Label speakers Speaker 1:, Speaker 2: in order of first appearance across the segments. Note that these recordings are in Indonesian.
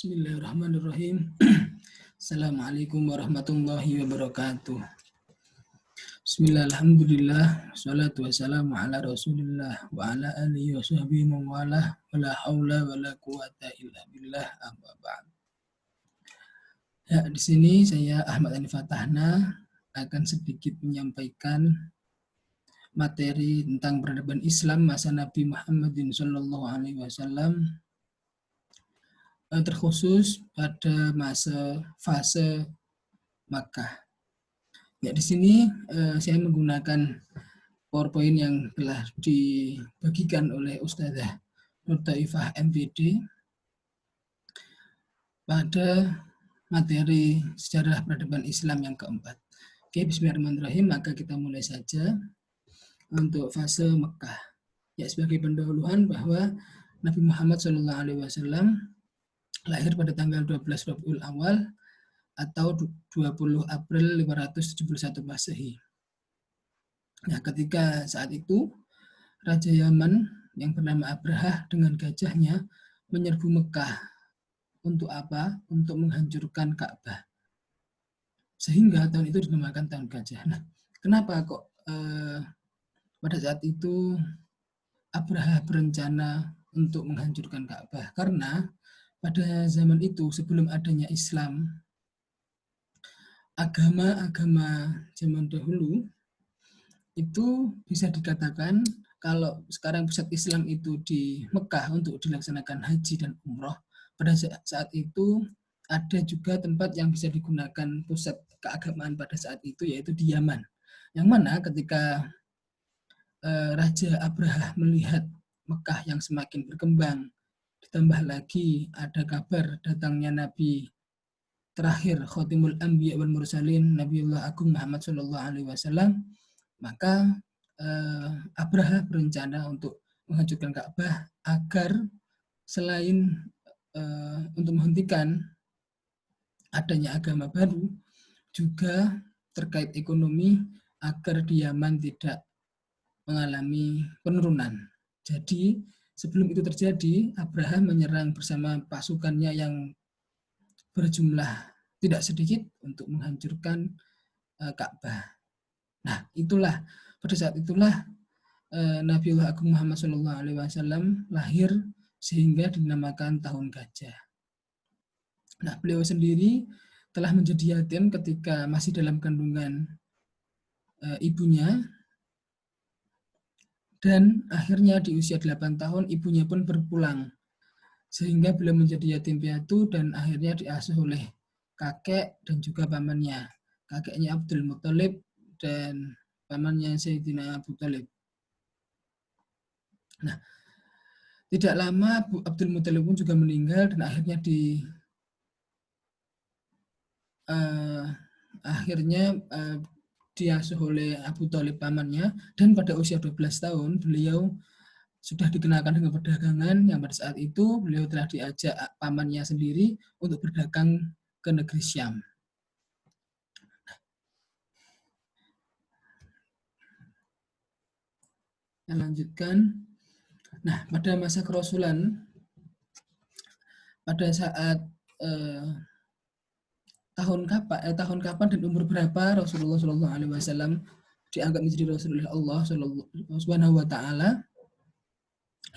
Speaker 1: Bismillahirrahmanirrahim. Assalamualaikum warahmatullahi wabarakatuh. Bismillah, alhamdulillah, salatu wassalamu ala rasulillah wa ala alihi wa sahbihi mawalah wa la hawla wa la quwata illa billah amma ba'd. Ya, di sini saya Ahmad Ani Fatahna akan sedikit menyampaikan materi tentang peradaban Islam masa Nabi Muhammadin Sallallahu Alaihi Wasallam, terkhusus pada fase Makkah. Ya, di sini saya menggunakan PowerPoint yang telah dibagikan oleh Ustazah Nur Taifah MPD pada materi sejarah peradaban Islam yang keempat. Oke, bismillahirrahmanirrahim, maka kita mulai saja untuk fase Mekah. Ya, sebagai pendahuluan bahwa Nabi Muhammad SAW lahir pada tanggal 12 Rabiul Awal atau 20 April 571 Masehi. Nah, ketika saat itu Raja Yaman yang bernama Abrahah dengan gajahnya menyerbu Mekah. Untuk apa? Untuk menghancurkan Ka'bah. Sehingga tahun itu dinamakan tahun gajah. Nah, kenapa kok pada saat itu Abrahah berencana untuk menghancurkan Ka'bah? Karena pada zaman itu, sebelum adanya Islam, agama-agama zaman dahulu itu bisa dikatakan kalau sekarang pusat Islam itu di Mekah untuk dilaksanakan haji dan umroh, pada saat itu ada juga tempat yang bisa digunakan pusat keagamaan pada saat itu, yaitu di Yaman. Yang mana ketika Raja Abrahah melihat Mekah yang semakin berkembang, ditambah lagi ada kabar datangnya Nabi terakhir Khotimul Anbiya wal Mursalin, Nabiullah Agung Muhammad Sallallahu Alaihi Wasallam, maka Abrahah berencana untuk menghancurkan Ka'bah agar selain untuk menghentikan adanya agama baru, juga terkait ekonomi agar di Yaman tidak mengalami penurunan. Jadi sebelum itu terjadi, Abraham menyerang bersama pasukannya yang berjumlah tidak sedikit untuk menghancurkan Ka'bah. Nah, pada saat itulah Nabiullah Agung Muhammad SAW lahir sehingga dinamakan tahun gajah. Nah, beliau sendiri telah menjadi yatim ketika masih dalam kandungan ibunya. Dan akhirnya di usia 8 tahun ibunya pun berpulang. Sehingga beliau menjadi yatim piatu dan akhirnya diasuh oleh kakek dan juga pamannya. Kakeknya Abdul Muthalib dan pamannya Sayyidina Abu Thalib. Nah, tidak lama Abdul Muthalib pun juga meninggal dan akhirnya diasuh oleh Abu Thalib pamannya, dan pada usia 12 tahun beliau sudah dikenalkan dengan perdagangan yang pada saat itu beliau telah diajak pamannya sendiri untuk berdagang ke negeri Syam. Kita lanjutkan. Nah, pada masa kerasulan, pada saat tahun kapan dan umur berapa Rasulullah SAW dianggap menjadi Rasulullah Allah Subhanahu wa Ta'ala,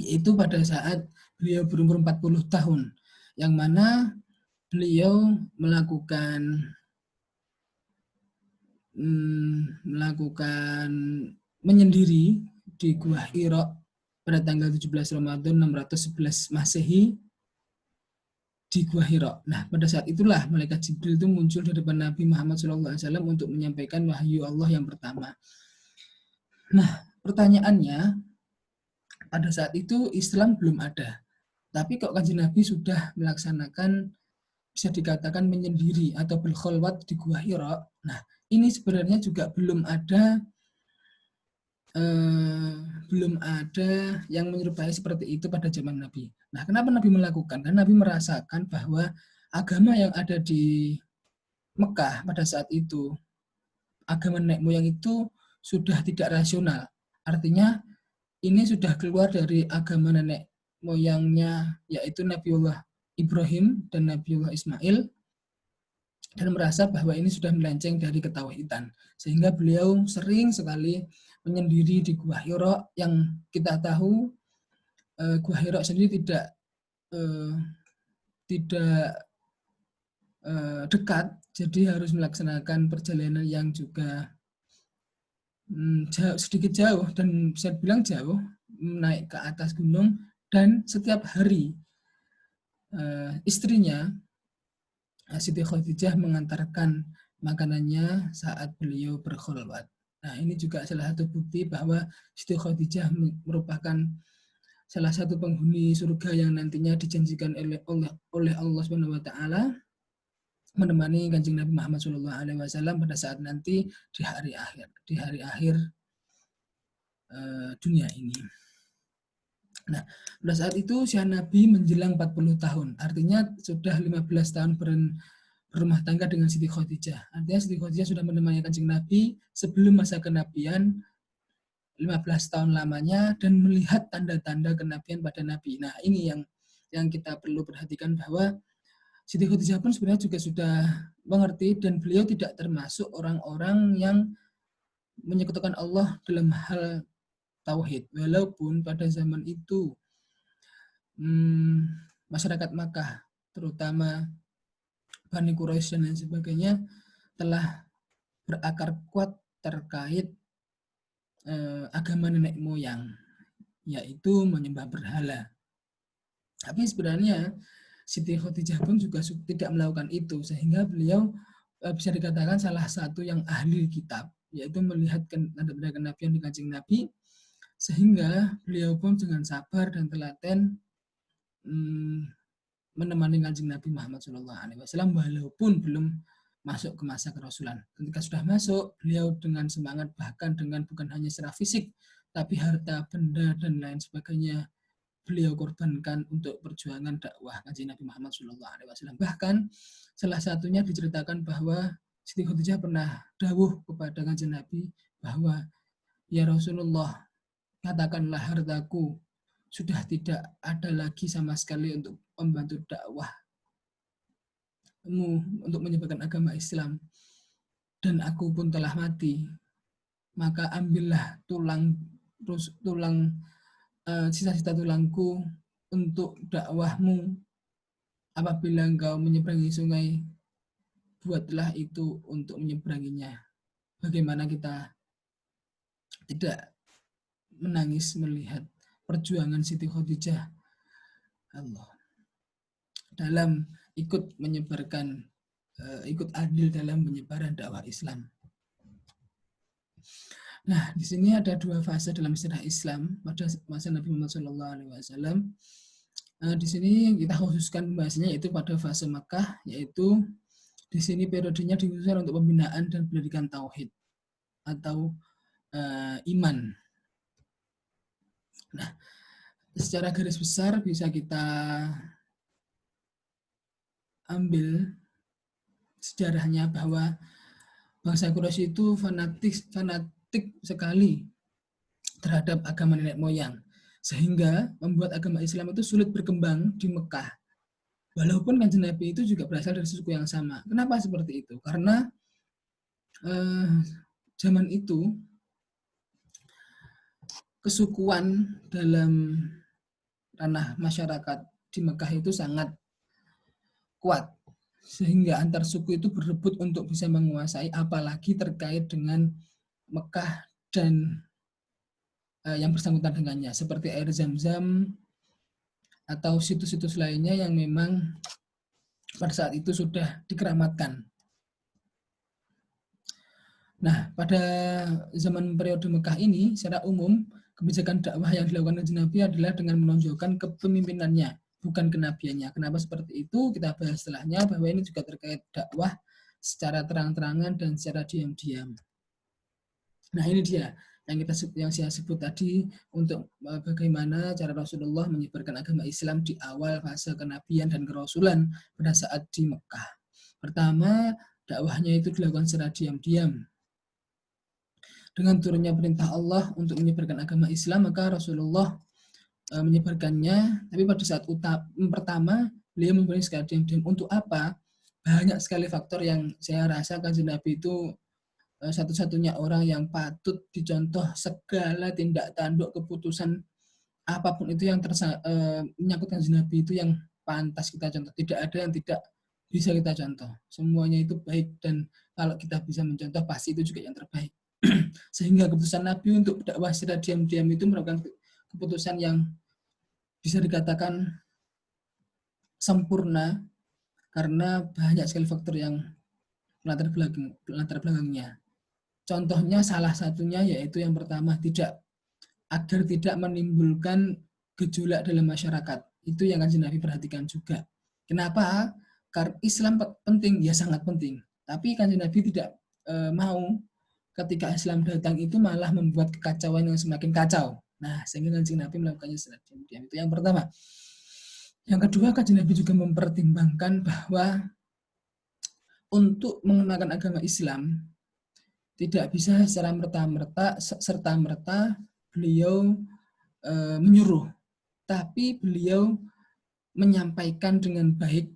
Speaker 1: yaitu pada saat beliau berumur 40 tahun, yang mana beliau melakukan menyendiri di Gua Hira pada tanggal 17 Ramadan 611 Masehi di Gua Hira. Nah, pada saat itulah malaikat Jibril itu muncul di depan Nabi Muhammad SAW untuk menyampaikan wahyu Allah yang pertama. Nah, pertanyaannya, pada saat itu Islam belum ada. Tapi kok Kanjeng Nabi sudah melaksanakan, bisa dikatakan menyendiri atau berkholwat di Gua Hira. Nah, ini sebenarnya juga belum ada yang menyerupai seperti itu pada zaman Nabi. Nah, kenapa Nabi melakukan? Karena Nabi merasakan bahwa agama yang ada di Mekah pada saat itu, agama nenek moyang itu sudah tidak rasional. Artinya ini sudah keluar dari agama nenek moyangnya, yaitu Nabiullah Ibrahim dan Nabiullah Ismail, dan merasa bahwa ini sudah melenceng dari ketauhidan. Sehingga beliau sering sekali menyendiri di Gua Hira, yang kita tahu Gua Hira sendiri tidak dekat, jadi harus melaksanakan perjalanan yang juga sedikit jauh, dan bisa dibilang jauh, naik ke atas gunung, dan setiap hari istrinya Siti Khadijah mengantarkan makanannya saat beliau berkhulwat. Nah, ini juga salah satu bukti bahwa Siti Khadijah merupakan salah satu penghuni surga yang nantinya dijanjikan oleh Allah Subhanahu wa taala menemani Kanjeng Nabi Muhammad SAW pada saat nanti di hari akhir dunia ini. Nah, pada saat itu usia Nabi menjelang 40 tahun. Artinya sudah 15 tahun berumah tangga dengan Siti Khadijah. Artinya Siti Khadijah sudah menemani Kanjeng Nabi sebelum masa kenabian 15 tahun lamanya, dan melihat tanda-tanda kenabian pada Nabi. Nah, ini yang kita perlu perhatikan, bahwa Siti Khadijah pun sebenarnya juga sudah mengerti, dan beliau tidak termasuk orang-orang yang menyekutukan Allah dalam hal tauhid. Walaupun pada zaman itu masyarakat Makkah, terutama Bani Quraisy dan lain sebagainya, telah berakar kuat terkait agama nenek moyang, yaitu menyembah berhala. Tapi sebenarnya Siti Khadijah pun juga tidak melakukan itu, sehingga beliau bisa dikatakan salah satu yang ahli kitab, yaitu melihat tanda-tanda kenabian di Kanjeng Nabi, sehingga beliau pun dengan sabar dan telaten menemani Kanjeng Nabi Muhammad SAW walaupun belum masuk ke masa kerasulan. Ketika sudah masuk, beliau dengan semangat, bahkan dengan bukan hanya secara fisik, tapi harta, benda, dan lain sebagainya beliau korbankan untuk perjuangan dakwah Kanjeng Nabi Muhammad SAW. Bahkan salah satunya diceritakan bahwa Siti Khadijah pernah dawuh kepada Kanjeng Nabi bahwa, "Ya Rasulullah, katakanlah hartaku sudah tidak ada lagi sama sekali untuk membantu dakwahmu untuk menyebarkan agama Islam, dan aku pun telah mati. Maka ambillah sisa-sisa tulangku untuk dakwahmu. Apabila engkau menyeberangi sungai, buatlah itu untuk menyeberanginya." Bagaimana kita tidak menangis melihat perjuangan Siti Khadijah dalam ikut adil dalam penyebaran dakwah Islam. Nah, di sini ada dua fase dalam sejarah Islam pada masa Nabi Muhammad SAW. Di sini kita khususkan pembahasannya yaitu pada fase Makkah, yaitu di sini periodenya dikhususkan untuk pembinaan dan pendidikan tauhid atau iman. Nah, secara garis besar bisa kita ambil sejarahnya bahwa bangsa Quraisy itu fanatik sekali terhadap agama nenek moyang, sehingga membuat agama Islam itu sulit berkembang di Mekah. Walaupun Kanjeng Nabi itu juga berasal dari suku yang sama. Kenapa seperti itu? Karena zaman itu kesukuan dalam ranah masyarakat di Mekah itu sangat kuat, sehingga antar suku itu berebut untuk bisa menguasai, apalagi terkait dengan Mekah dan yang bersangkutan dengannya, seperti air Zam-Zam atau situs-situs lainnya yang memang pada saat itu sudah dikeramatkan. Nah, pada zaman periode Mekah ini, secara umum kebijakan dakwah yang dilakukan Kanjeng Nabi adalah dengan menonjolkan kepemimpinannya, bukan kenabiannya. Kenapa seperti itu? Kita bahas setelahnya, bahwa ini juga terkait dakwah secara terang-terangan dan secara diam-diam. Nah, ini dia yang saya sebut tadi, untuk bagaimana cara Rasulullah menyebarkan agama Islam di awal fase kenabian dan kerasulan pada saat di Mekah. Pertama, dakwahnya itu dilakukan secara diam-diam. Dengan turunnya perintah Allah untuk menyebarkan agama Islam, maka Rasulullah menyebarkannya, tapi pada saat pertama beliau memberi secara diam-diam. Untuk apa? Banyak sekali faktor yang saya rasa Kanjeng Nabi itu satu-satunya orang yang patut dicontoh segala tindak tanduk keputusan apapun itu yang menyangkut Kanjeng Nabi itu yang pantas kita contoh. Tidak ada yang tidak bisa kita contoh. Semuanya itu baik dan kalau kita bisa mencontoh pasti itu juga yang terbaik. Sehingga keputusan Nabi untuk berdakwah secara diam-diam itu merupakan keputusan yang bisa dikatakan sempurna karena banyak sekali faktor yang latar belakangnya. Contohnya salah satunya yaitu yang pertama agar tidak menimbulkan gejolak dalam masyarakat. Itu yang Kanjeng Nabi perhatikan juga. Kenapa? Karena Islam penting, ya sangat penting. Tapi Kanjeng Nabi tidak mau ketika Islam datang itu malah membuat kekacauan yang semakin kacau. Nah, sehingga Kanjeng Nabi melakukannya secara diam-diam. Itu yang pertama. Yang kedua, Kanjeng Nabi juga mempertimbangkan bahwa untuk mengenalkan agama Islam tidak bisa secara serta-merta beliau menyuruh, tapi beliau menyampaikan dengan baik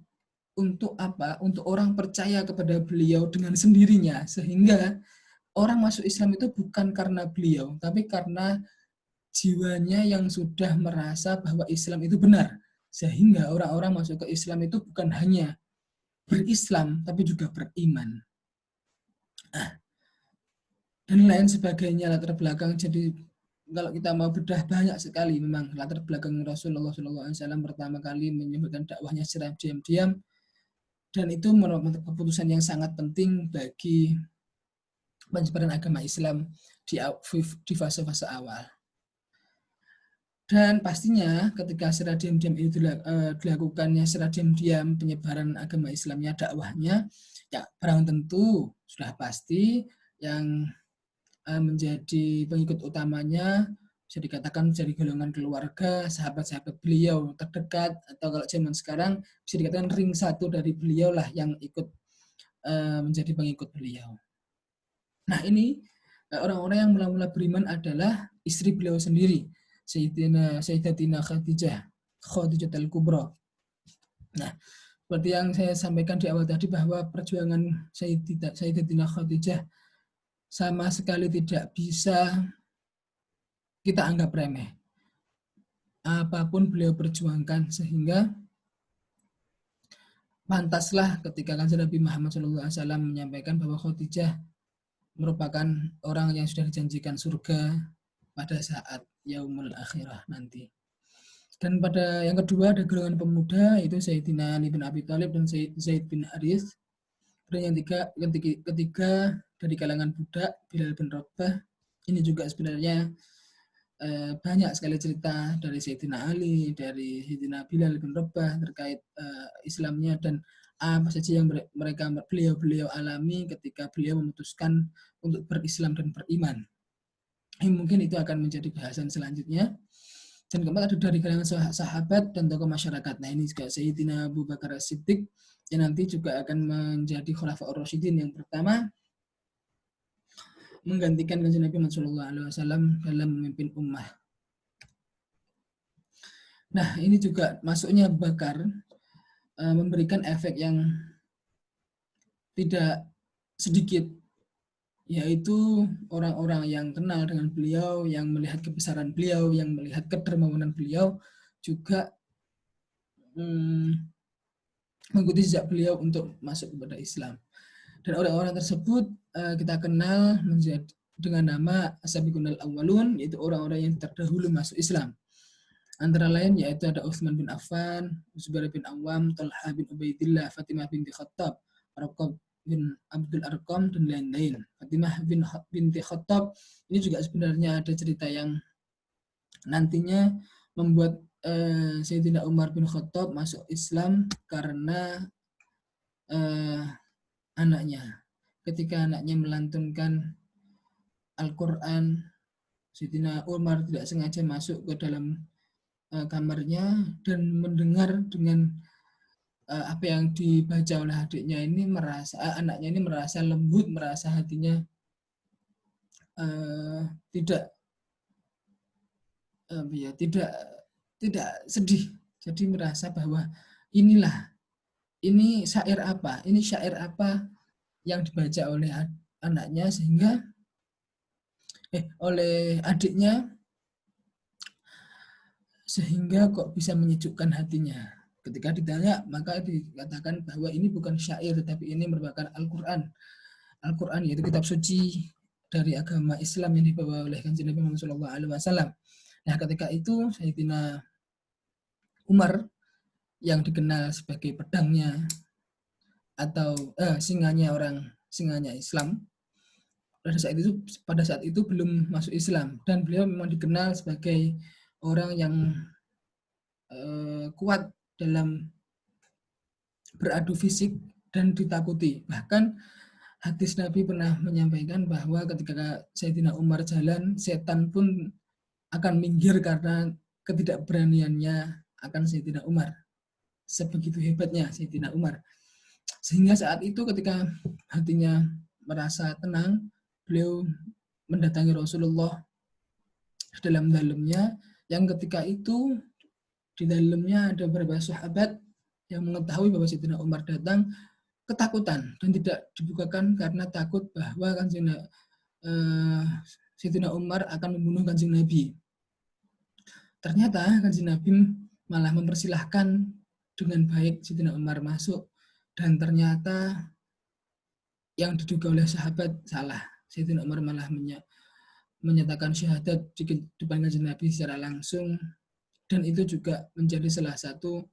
Speaker 1: untuk apa? Untuk orang percaya kepada beliau dengan sendirinya, sehingga orang masuk Islam itu bukan karena beliau, tapi karena jiwanya yang sudah merasa bahwa Islam itu benar. Sehingga orang-orang masuk ke Islam itu bukan hanya berislam, tapi juga beriman. Dan lain sebagainya latar belakang. Jadi kalau kita mau bedah banyak sekali memang latar belakang Rasulullah SAW pertama kali menyebarkan dakwahnya secara diam-diam, dan itu merupakan keputusan yang sangat penting bagi penyebaran agama Islam di fase-fase awal. Dan pastinya ketika secara diam-diam itu dilakukannya secara diam-diam penyebaran agama Islamnya, dakwahnya, ya barang tentu sudah pasti yang menjadi pengikut utamanya bisa dikatakan dari golongan keluarga, sahabat-sahabat beliau terdekat, atau kalau zaman sekarang bisa dikatakan ring satu dari beliau lah yang ikut menjadi pengikut beliau. Nah, ini orang-orang yang mula-mula beriman adalah istri beliau sendiri, Sayyidatina Khadijah al-Kubra. Nah, seperti yang saya sampaikan di awal tadi bahwa perjuangan Sayyidatina Khadijah sama sekali tidak bisa kita anggap remeh. Apapun beliau perjuangkan, sehingga pantaslah ketika Kanjeng Nabi Muhammad SAW menyampaikan bahwa Khadijah merupakan orang yang sudah dijanjikan surga pada saat yaumul akhirah nanti. Dan pada yang kedua ada golongan pemuda, yaitu Sayyidina Ali bin Abi Thalib dan Zaid bin Harith. Dan yang ketiga dari kalangan budak, Bilal bin Rabah. Ini juga sebenarnya banyak sekali cerita dari Sayyidina Ali, dari Sayyidina Bilal bin Rabah terkait Islamnya dan apa saja yang beliau alami ketika beliau memutuskan untuk berislam dan beriman. Mungkin itu akan menjadi bahasan selanjutnya. Dan keempat ada dari kalangan sahabat dan tokoh masyarakat. Nah, ini juga Sayyidina Abu Bakar As-Siddiq yang nanti juga akan menjadi Khulafaur Rasyidin yang pertama, menggantikan Kanjeng Nabi Muhammad SAW dalam memimpin ummah. Nah, ini juga masuknya Abu Bakar memberikan efek yang tidak sedikit, yaitu orang-orang yang kenal dengan beliau, yang melihat kebesaran beliau, yang melihat kedermawanan beliau, juga mengikuti jejak beliau untuk masuk kepada Islam. Dan orang-orang tersebut kita kenal dengan nama As-Sabiqun al-Awwalun, yaitu orang-orang yang terdahulu masuk Islam. Antara lain yaitu ada Utsman bin Affan, Zubair bin Awam, Talha bin Ubaidillah, Fatimah binti Khattab, Arqam bin Abdul Arqam, dan lain-lain. Fatimah binti Khattab ini juga sebenarnya ada cerita yang nantinya membuat Sayyidina Umar bin Khattab masuk Islam karena anaknya. Ketika anaknya melantunkan Al-Quran, Sayyidina Umar tidak sengaja masuk ke dalam kamarnya dan mendengar dengan apa yang dibaca oleh adiknya ini, anaknya ini merasa lembut, merasa hatinya tidak tidak sedih. Jadi merasa bahwa ini syair apa yang dibaca oleh anaknya oleh adiknya sehingga kok bisa menyejukkan hatinya. Ketika ditanya, maka dikatakan bahwa ini bukan syair, tetapi ini merupakan Al-Quran. Al-Quran yaitu kitab suci dari agama Islam yang dibawa oleh Kanjeng Nabi Muhammad SAW. Nah, ketika itu Sayyidina Umar yang dikenal sebagai pedangnya atau singanya Islam, pada saat itu belum masuk Islam, dan beliau memang dikenal sebagai orang yang kuat dalam beradu fisik dan ditakuti. Bahkan hadis Nabi pernah menyampaikan bahwa ketika Sayyidina Umar jalan, setan pun akan minggir karena ketidakberaniannya akan Sayyidina Umar. Sebegitu hebatnya Sayyidina Umar. Sehingga saat itu ketika hatinya merasa tenang, beliau mendatangi Rasulullah dalam-dalamnya, yang ketika itu di dalamnya ada beberapa sahabat yang mengetahui bahwa Sayyidina Umar datang, ketakutan dan tidak dibukakan karena takut bahwa Sayyidina Umar akan membunuh Kanjeng Nabi. Ternyata Kanjeng Nabi malah mempersilahkan dengan baik Sayyidina Umar masuk, dan ternyata yang diduga oleh sahabat salah. Sayyidina Umar malah menyatakan syahadat di depan Kanjeng Nabi secara langsung, dan itu juga menjadi salah satu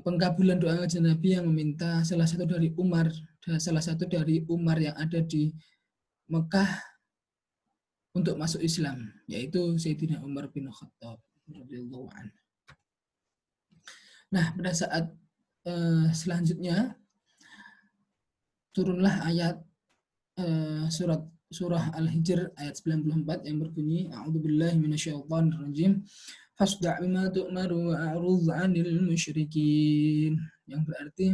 Speaker 1: pengkabulan doa Kanjeng Nabi yang meminta salah satu dari Umar yang ada di Mekah untuk masuk Islam, yaitu Sayyidina Umar bin Khattab radhiyallahu anhu. Nah, pada saat selanjutnya turunlah ayat surah Al-Hijr ayat 94 yang berbunyi A'udzubillahi minasyaitonirrajim fasda' bima tu'maru wa a'rudz 'anil musyrikin, yang berarti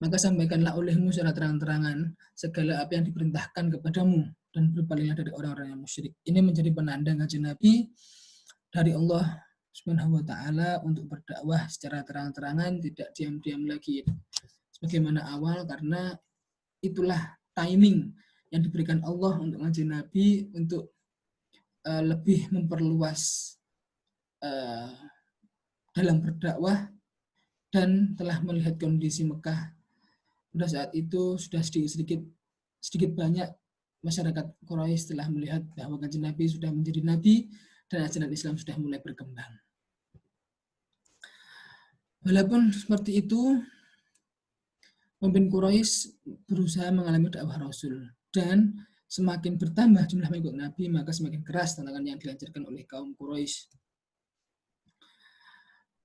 Speaker 1: maka sampaikanlah olehmu secara terang-terangan segala apa yang diperintahkan kepadamu dan berpalinglah dari orang-orang yang musyrik. Ini menjadi penanda Kanjeng Nabi dari Allah Subhanahu wa taala untuk berdakwah secara terang-terangan, tidak diam-diam lagi sebagaimana awal, karena itulah timing yang diberikan Allah untuk Kanjeng Nabi untuk lebih memperluas dalam berdakwah, dan telah melihat kondisi Mekah pada saat itu sudah sedikit banyak masyarakat Quraisy telah melihat bahwa Kanjeng Nabi sudah menjadi nabi dan ajaran Islam sudah mulai berkembang. Walaupun seperti itu, pemimpin Quraisy berusaha mengalami dakwah Rasul, dan semakin bertambah jumlah pengikut Nabi, maka semakin keras tantangan yang dilancarkan oleh kaum Quraisy.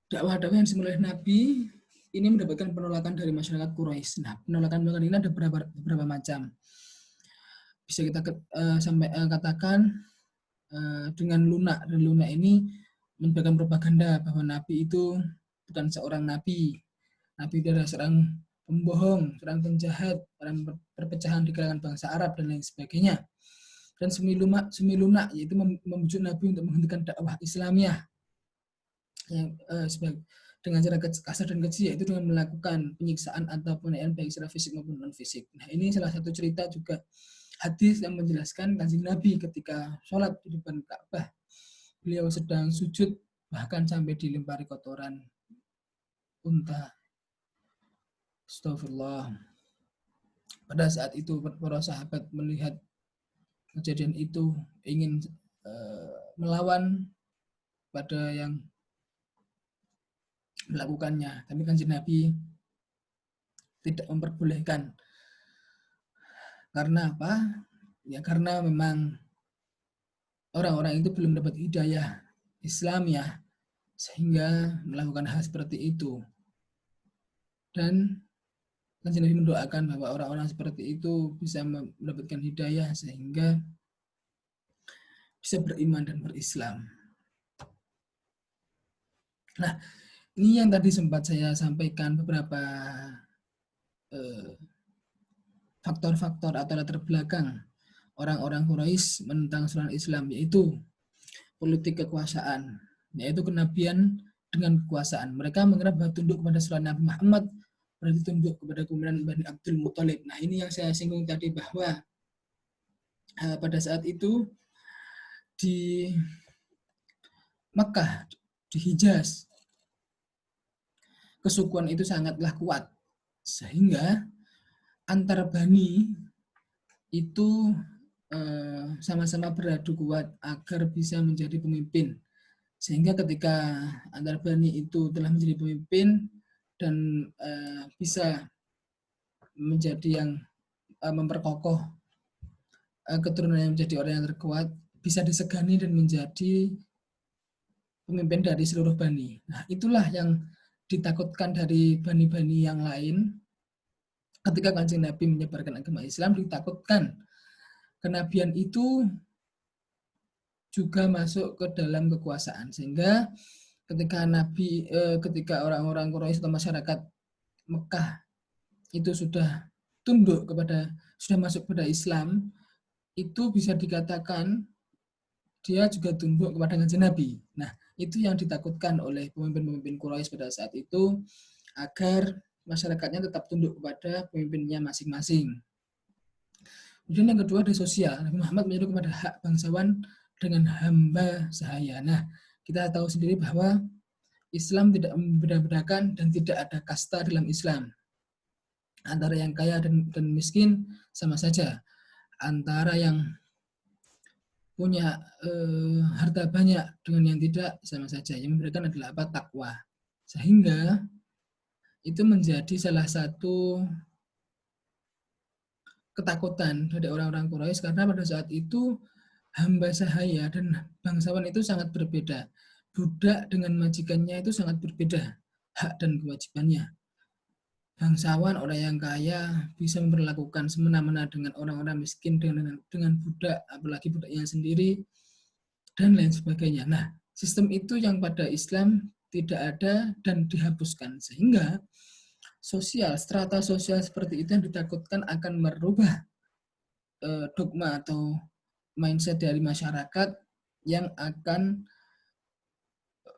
Speaker 1: Dakwah-dakwah yang dimulai Nabi ini mendapatkan penolakan dari masyarakat Quraisy. Nah, penolakan ini ada beberapa macam. Bisa kita katakan dengan lunak, dan lunak ini merupakan propaganda bahwa Nabi itu bukan seorang Nabi. Nabi itu adalah seorang pembohong, seorang penjahat, orang perpecahan di kalangan bangsa Arab dan lain sebagainya. Dan semi lunak yaitu membujuk Nabi untuk menghentikan dakwah Islamiyah yang dengan cara kasar dan keji, yaitu dengan melakukan penyiksaan atau penganiayaan baik secara fisik maupun non fisik. Nah, ini salah satu cerita juga hadis yang menjelaskan Kanjeng Nabi ketika sholat di depan Ka'bah, beliau sedang sujud bahkan sampai dilempari kotoran unta. Astagfirullah. Pada saat itu para sahabat melihat kejadian itu ingin melawan pada yang melakukannya, tapi Kanjeng Nabi tidak memperbolehkan. Karena apa? Ya karena memang orang-orang itu belum dapat hidayah Islamiyah sehingga melakukan hal seperti itu. Dan Kanjeng Nabi mendoakan bahwa orang-orang seperti itu bisa mendapatkan hidayah sehingga bisa beriman dan berislam. Nah, ini yang tadi sempat saya sampaikan beberapa faktor-faktor atau latar belakang orang-orang Quraisy menentang serangan Islam, yaitu politik kekuasaan, yaitu kenabian dengan kekuasaan. Mereka mengira bahwa tunduk kepada selain Nabi Muhammad berarti tunduk kepada kemudian Bani Abdul Muthalib. Nah, ini yang saya singgung tadi bahwa pada saat itu di Mekah, di Hijaz, kesukuan itu sangatlah kuat. Sehingga antar bani itu sama-sama beradu kuat agar bisa menjadi pemimpin. Sehingga ketika antar bani itu telah menjadi pemimpin dan bisa menjadi yang memperkokoh keturunan yang menjadi orang yang terkuat, bisa disegani dan menjadi pemimpin dari seluruh bani. Nah, itulah yang ditakutkan dari bani-bani yang lain. Ketika Kanjeng Nabi menyebarkan agama Islam, ditakutkan kenabian itu juga masuk ke dalam kekuasaan, sehingga ketika orang-orang Quraisy atau masyarakat Mekah itu sudah masuk kepada Islam, itu bisa dikatakan dia juga tunduk kepada Kanjeng Nabi. Nah, itu yang ditakutkan oleh pemimpin-pemimpin Quraisy pada saat itu, agar masyarakatnya tetap tunduk kepada pemimpinnya masing-masing. Kemudian yang kedua ada sosial. Nabi Muhammad menyeru kepada hak bangsawan dengan hamba sahaya. Nah, kita tahu sendiri bahwa Islam tidak membeda-bedakan dan tidak ada kasta dalam Islam. Antara yang kaya dan miskin sama saja. Antara yang punya harta banyak dengan yang tidak sama saja. Yang membedakan adalah apa? Takwa. Sehingga itu menjadi salah satu ketakutan dari orang-orang Quraisy, karena pada saat itu hamba sahaya dan bangsawan itu sangat berbeda. Budak dengan majikannya itu sangat berbeda hak dan kewajibannya. Bangsawan, orang yang kaya, bisa memperlakukan semena-mena dengan orang-orang miskin, dengan budak, apalagi budaknya sendiri, dan lain sebagainya. Nah, sistem itu yang pada Islam tidak ada dan dihapuskan. Sehingga strata sosial seperti itu yang ditakutkan akan merubah dogma atau mindset dari masyarakat yang akan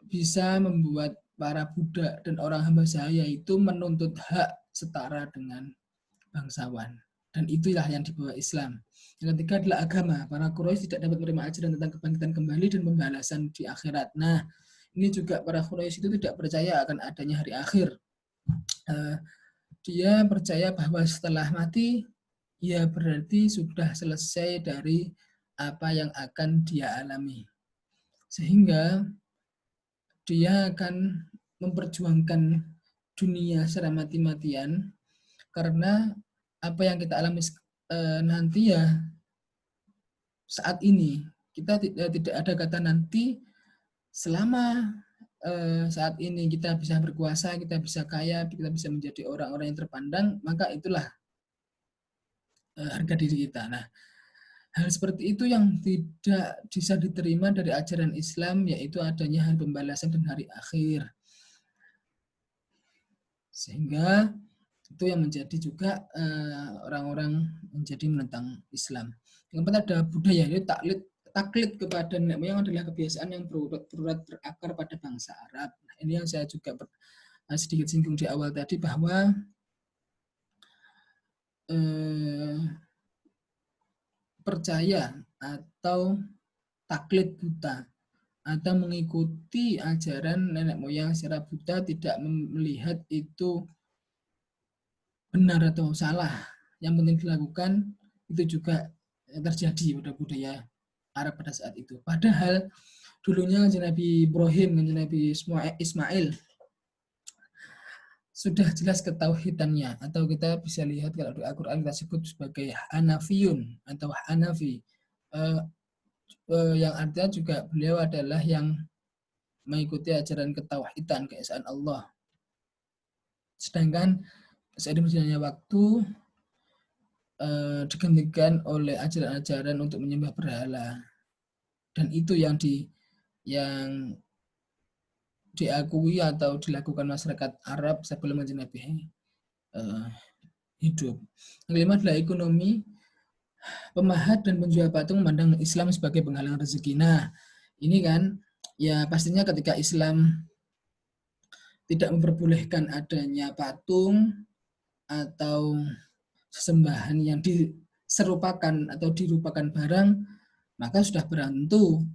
Speaker 1: bisa membuat para budak dan orang hamba sahaya itu menuntut hak setara dengan bangsawan. Dan itulah yang dibawa Islam. Yang ketiga adalah agama. Para Quraisy tidak dapat menerima ajaran tentang kebangkitan kembali dan pembalasan di akhirat. Nah, ini juga para Quraisy itu tidak percaya akan adanya hari akhir. Dia percaya bahwa setelah mati, ya berarti sudah selesai dari apa yang akan dia alami. Sehingga dia akan memperjuangkan dunia secara mati-matian, karena apa yang kita alami nanti ya saat ini. Kita tidak ada kata nanti. Selama saat ini kita bisa berkuasa, kita bisa kaya, kita bisa menjadi orang-orang yang terpandang, maka itulah harga diri kita. Nah, hal seperti itu yang tidak bisa diterima dari ajaran Islam, yaitu adanya hari pembalasan dan hari akhir. Sehingga itu yang menjadi juga orang-orang menjadi menentang Islam. Yang keempat ada budaya, yaitu taklid kepada nenek moyang adalah kebiasaan yang berurat berakar pada bangsa Arab. Nah, ini yang saya juga sedikit singgung di awal tadi, bahwa percaya atau taklid buta atau mengikuti ajaran nenek moyang secara buta, tidak melihat itu benar atau salah. Yang penting dilakukan, itu juga terjadi pada budaya Arab pada saat itu. Padahal dulunya Nabi Ibrahim, Nabi Ismail sudah jelas ketauhidannya, atau kita bisa lihat kalau di Al-Quran kita sebut sebagai Hanafiyun atau Hanafi, yang artinya juga beliau adalah yang mengikuti ajaran ketauhidan, keesaan Allah. Sedangkan seiring berjalannya waktu digantikan oleh ajaran-ajaran untuk menyembah berhala, dan itu yang diakui atau dilakukan masyarakat Arab sebelum Nabi hidup. Yang kelima adalah ekonomi. Pemahat dan penjual patung memandang Islam sebagai penghalang rezeki. Nah, Ini kan ya pastinya ketika Islam tidak memperbolehkan adanya patung atau sesembahan yang diserupakan atau dirupakan barang, maka sudah berantu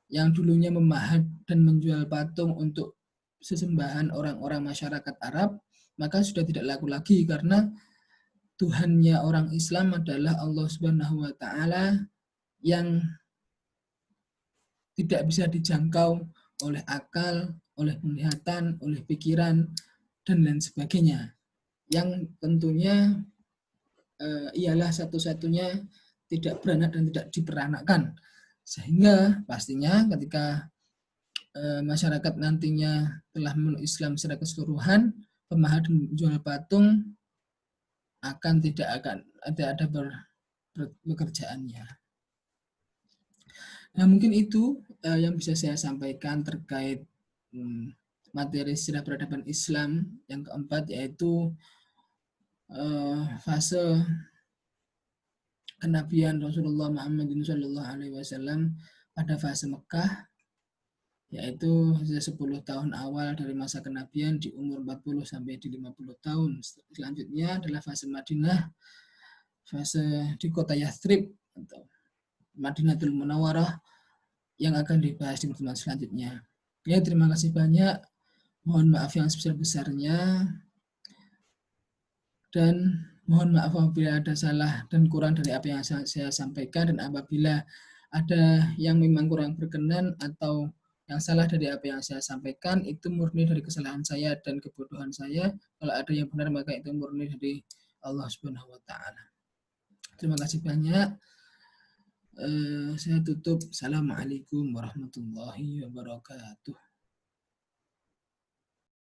Speaker 1: yang dulunya memahat dan menjual patung untuk sesembahan orang-orang masyarakat Arab, maka sudah tidak laku lagi karena Tuhannya orang Islam adalah Allah Subhanahu wa taala yang tidak bisa dijangkau oleh akal, oleh penglihatan, oleh pikiran dan lain sebagainya. Yang tentunya ialah satu-satunya tidak beranak dan tidak diperanakkan. Sehingga pastinya ketika masyarakat nantinya telah memeluk Islam secara keseluruhan, pemahat dan jual patung tidak ada pekerjaannya. Nah, mungkin itu yang bisa saya sampaikan terkait materi sejarah peradaban Islam yang keempat, yaitu fase kenabian Rasulullah Muhammad SAW pada fase Mekah, yaitu 10 tahun awal dari masa kenabian di umur 40 sampai di 50 tahun. Selanjutnya adalah fase Madinah, fase di kota Yathrib atau Madinatul Munawwarah yang akan dibahas di pertemuan selanjutnya. Ya, terima kasih banyak. Mohon maaf yang sebesar-besarnya. Dan mohon maaf apabila ada salah dan kurang dari apa yang saya sampaikan, dan apabila ada yang memang kurang berkenan atau yang salah dari apa yang saya sampaikan, itu murni dari kesalahan saya dan kebodohan saya. Kalau ada yang benar, maka itu murni dari Allah Subhanahu wa taala. Terima kasih banyak. Saya tutup. Assalamualaikum warahmatullahi wabarakatuh.